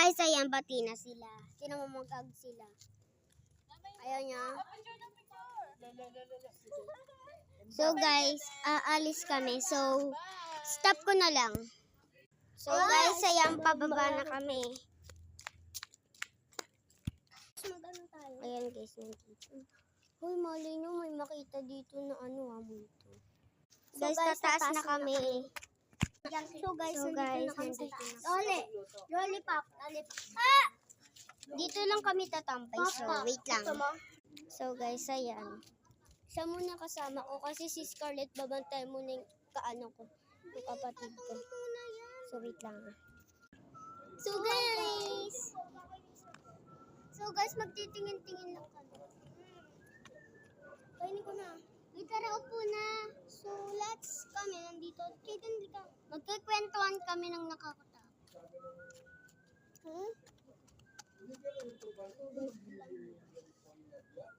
guys, ayan, bati na sila. Sinamamagag sila. Ayaw niya. So guys, aalis kami. So, stop ko na lang. So guys, ayan, pababa na kami. Ayan guys, nandito. Hoy, mali nyo, may makita dito na multo. Guys, tataas na kami. So guys, nandito na kami. Lollipop. Dito lang kami tatampay. So, wait lang. So guys, ayan. Siya muna kasama ko kasi si Scarlett babantay muna yung yung kapatid ko. So, wait lang. So guys, magtitingin-tingin lang kami. Kainin ko na. Wait, tara, upo na. So, let's kami nandito. Magkikwentuhan kami ng nakakatakot.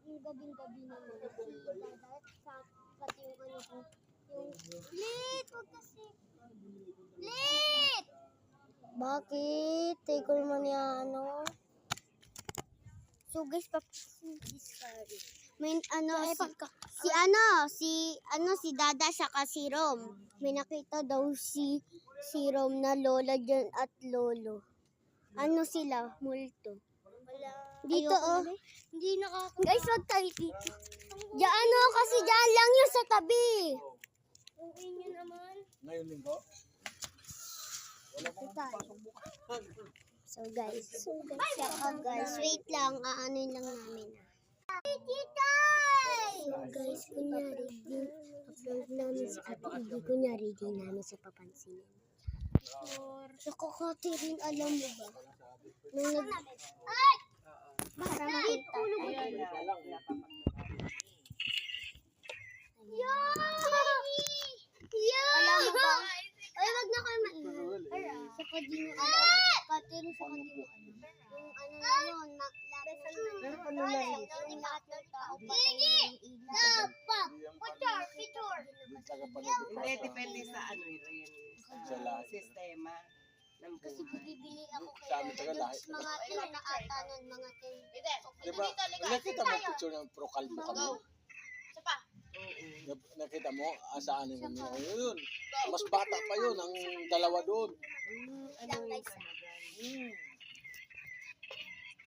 Yung gabing-gabi naman. Pati yung Lit! Huwag kasi. Lit! Bakit? Take ko naman yan, So guys, may si Dada saka si Rom. May nakita daw si Rom na lola dyan at lolo. Sila? Multo. Dito Hindi Guys, wag tayo dito. Diyan kasi diyan lang yun sa tabi. Ang inyo naman. Ngayon linggo? Wala pong pasok bukas. So guys, wait lang, aanoin lang namin. So guys, kunyari, upload namin sa hindi kunyari, di namin sa papansinin. Sa kakatirin, alam mo ba? Para makita. Alam mo ba? Ay, wag na kayo maingay. Sa kadino alam. Katiro sa kadino alam. Yung yung lahat ng tao patay na yung ilaw. Picture. Hindi, depende sa sa sistema ng Kasi buhay. bibili ako Sa amin kay taga lahat. mga 10 na ata nun, mga 10. Diba, nakita mo picture ng pro-kalbo kami? Nakita mo, saan yung yun? Mas bata pa yun, ang dalawa doon. Lang guys.